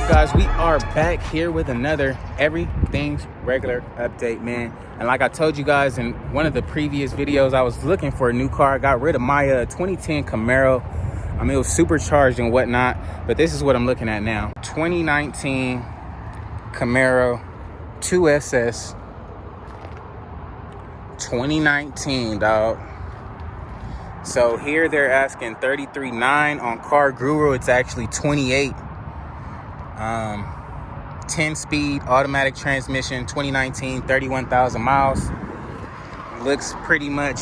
up, guys? We are back here with another everything's regular update, man. And like I told you guys in one of the previous videos, I was looking for a new car. I got rid of my 2010 Camaro. I mean, it was supercharged and whatnot, but this is what I'm looking at now. 2019 Camaro 2Ss. 2019, dog. So here they're asking $33,900 on Car Guru. It's actually 28. 10-speed automatic transmission, 2019, 31,000 miles. Looks pretty much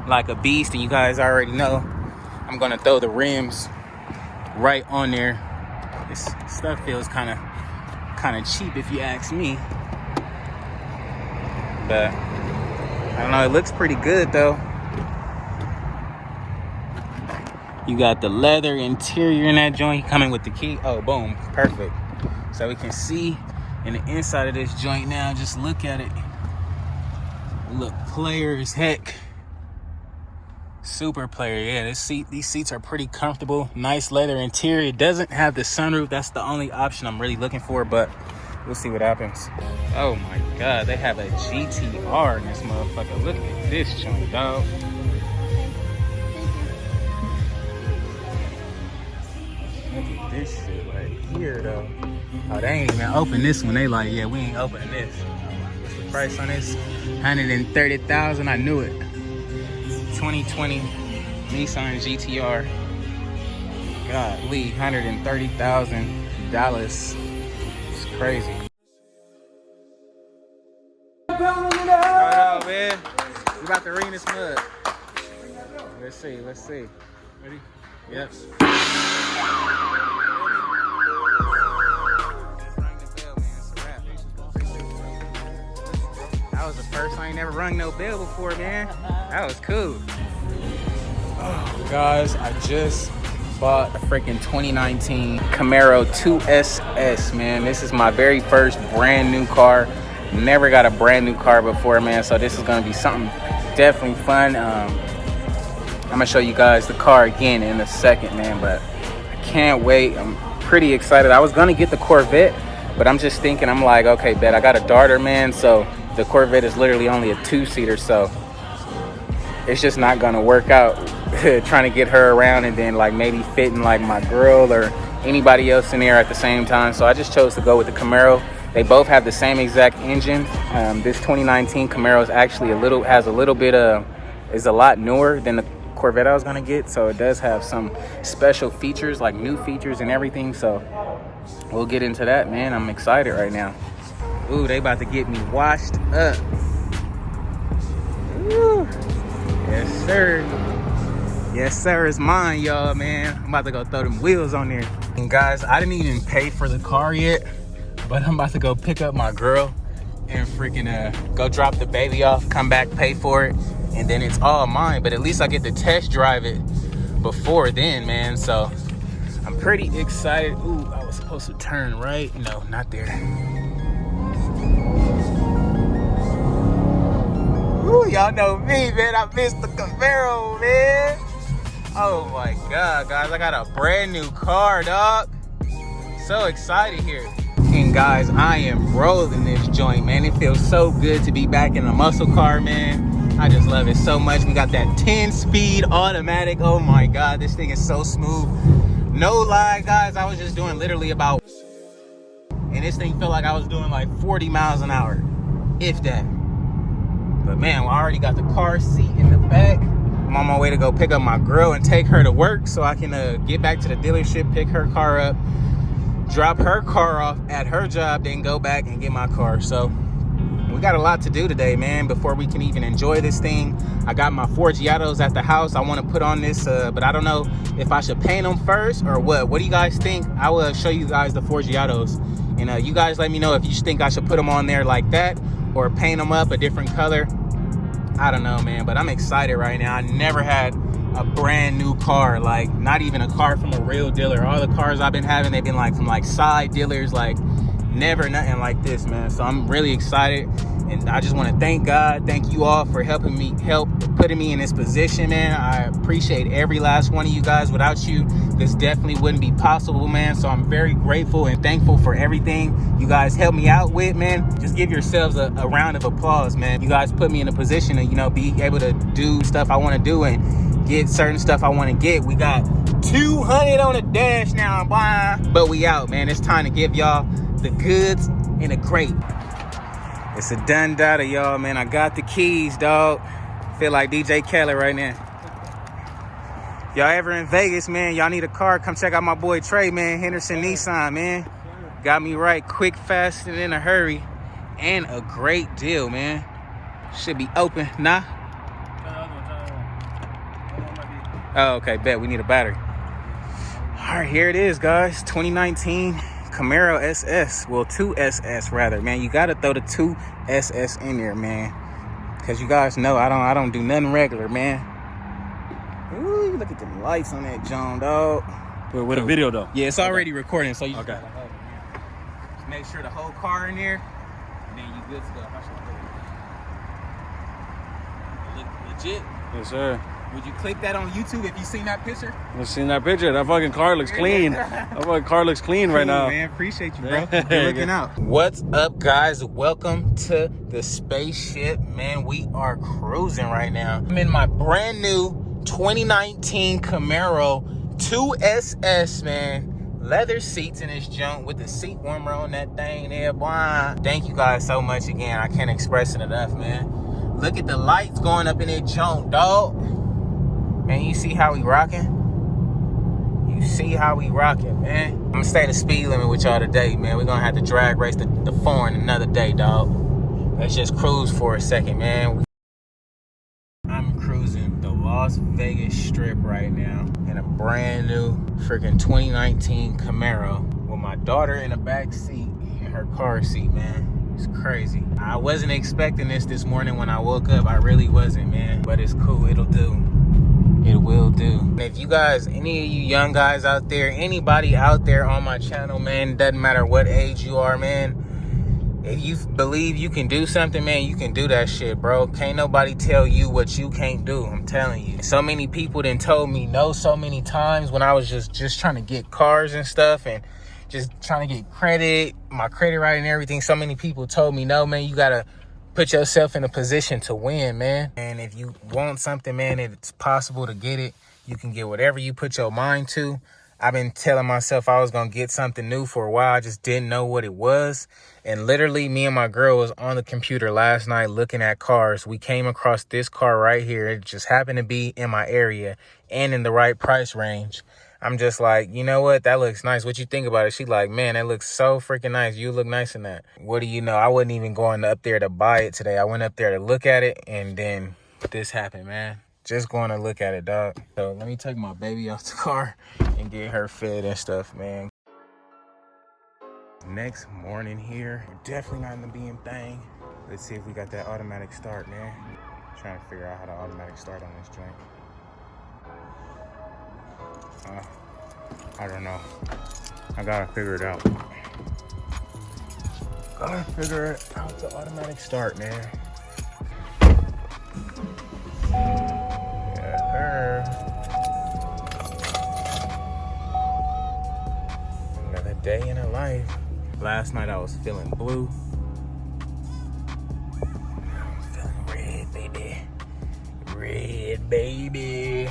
like a beast, and you guys already know I'm gonna throw the rims right on there. This stuff feels kind of cheap if you ask me, but I don't know, it looks pretty good though. You got the leather interior in that joint coming with the key. Oh, boom, perfect. So we can see in the inside of this joint now. Just look at it. Look, player as heck. Super player. Yeah, these seats are pretty comfortable. Nice leather interior. It doesn't have the sunroof. That's the only option I'm really looking for, but we'll see what happens. Oh my God, they have a GTR in this motherfucker. Look at this joint, dog. Look at this shit right here, though. Oh, they ain't even open this one. They like, yeah, we ain't opening this. What's the price on this? $130,000. I knew it. 2020 Nissan GTR. Golly, $130,000. It's crazy. Hold on, man. We about to ring this mud. Let's see. Ready? Yep. That was the first time I ain't never rung no bell before, man. That was cool. Oh, guys, I just bought a freaking 2019 Camaro 2Ss, man. This is my very first brand new car. Never got a brand new car before, man. So this is gonna be something definitely fun. I'm gonna show you guys the car again in a second, man, but I can't wait. I'm pretty excited. I was gonna get the Corvette, but I'm just thinking, I'm like, okay, bet I got a daughter, man, so the Corvette is literally only a 2-seater, so it's just not gonna work out trying to get her around and then like maybe fitting like my girl or anybody else in there at the same time. So I just chose to go with the Camaro. They both have the same exact engine. This 2019 Camaro is actually is a lot newer than the Corvette I was gonna get, so it does have some special features, like new features and everything, so we'll get into that, man. I'm excited right now. Ooh, they about to get me washed up. Ooh. Yes sir, it's mine, y'all, man. I'm about to go throw them wheels on there. And guys, I didn't even pay for the car yet, but I'm about to go pick up my girl and freaking go drop the baby off, come back, pay for it, and then it's all mine. But at least I get to test drive it before then, man. So I'm pretty excited. Ooh, I was supposed to turn right. No, not there. Ooh, y'all know me, man. I missed the Camaro, man. Oh my God, guys, I got a brand new car, dog. So excited here. And guys, I am rolling this joint, man. It feels so good to be back in a muscle car, man. I just love it so much. We got that 10-speed automatic. Oh my God, this thing is so smooth. No lie, guys, I was just doing literally about, and this thing felt like I was doing like 40 miles an hour, if that. But man, I already got the car seat in the back. I'm on my way to go pick up my girl and take her to work so I can get back to the dealership, pick her car up, drop her car off at her job, then go back and get my car. So we got a lot to do today, man, before we can even enjoy this thing. I got my Forgiatos at the house. I want to put on this, but I don't know if I should paint them first or what. What do you guys think? I will show you guys the Forgiatos. And you guys let me know if you think I should put them on there like that or paint them up a different color. I don't know, man, but I'm excited right now. I never had a brand new car, like not even a car from a real dealer. All the cars I've been having, they've been like from like side dealers, like never nothing like this, man. So I'm really excited. And I just want to thank God, thank you all for putting me in this position, man. I appreciate every last one of you guys. Without you, this definitely wouldn't be possible, man. So I'm very grateful and thankful for everything you guys helped me out with, man. Just give yourselves a round of applause, man. You guys put me in a position to, you know, be able to do stuff I want to do and get certain stuff I want to get. We got 200 on the dash now, but we out, man. It's time to give y'all the goods and the great. It's a done data, y'all, man. I got the keys, dog. Feel like DJ Khaled right now. Y'all ever in Vegas, man, y'all need a car, come check out my boy Trey, man. Henderson Nissan, man. Got me right quick, fast, and in a hurry. And a great deal, man. Should be open. Nah? Oh, okay, bet. We need a battery. All right, here it is, guys. 2019 Camaro 2Ss. Well, 2Ss rather, man. You gotta throw the 2Ss in there, man. Cause you guys know I don't do nothing regular, man. Ooh, look at the lights on that John, dog. With a video though. Yeah, it's already recording, so you just okay. gotta hold it, man. Just make sure the whole car in there, and then you good to go. How should I look legit? Yes, sir. Would you click that on YouTube if you seen that picture? You seen that picture? That fucking car looks clean. That fucking car looks clean right now. Man, appreciate you, bro. You're looking out. What's up, guys? Welcome to the spaceship, man. We are cruising right now. I'm in my brand new 2019 Camaro 2Ss, man. Leather seats in this junk with the seat warmer on that thing there, boy. Thank you guys so much again. I can't express it enough, man. Look at the lights going up in that junk, dog. Man, you see how we rocking? You see how we rocking, man? I'm gonna stay the speed limit with y'all today, man. We're gonna have to drag race the foreign another day, dog. Let's just cruise for a second, man. I'm cruising the Las Vegas Strip right now in a brand new freaking 2019 Camaro with my daughter in the back seat in her car seat, man. It's crazy. I wasn't expecting this morning when I woke up. I really wasn't, man. But it's cool. It'll do. It will do. If you guys, any of you young guys out there, anybody out there on my channel, man, doesn't matter what age you are, man, if you believe you can do something, man, you can do that shit, bro. Can't nobody tell you what you can't do. I'm telling you. So many people done told me no so many times when I was just trying to get cars and stuff and just trying to get credit, my credit right and everything. So many people told me, no, man, you gotta put yourself in a position to win, man. And if you want something, man, it's possible to get it. You can get whatever you put your mind to. I've been telling myself I was going to get something new for a while. I just didn't know what it was. And literally, me and my girl was on the computer last night looking at cars. We came across this car right here. It just happened to be in my area and in the right price range. I'm just like, you know what? That looks nice. What you think about it? She like, man, that looks so freaking nice. You look nice in that. What do you know? I wasn't even going up there to buy it today. I went up there to look at it, and then this happened, man. Just going to look at it, dog. So let me take my baby out the car and get her fed and stuff, man. Next morning here. We're definitely not in the being thing. Let's see if we got that automatic start, man. Trying to figure out how to automatic start on this joint. I don't know. I gotta figure it out. Gotta figure it out, the automatic start, man. Yeah, another day in her life. Last night I was feeling blue. I'm feeling red, baby. Red, baby.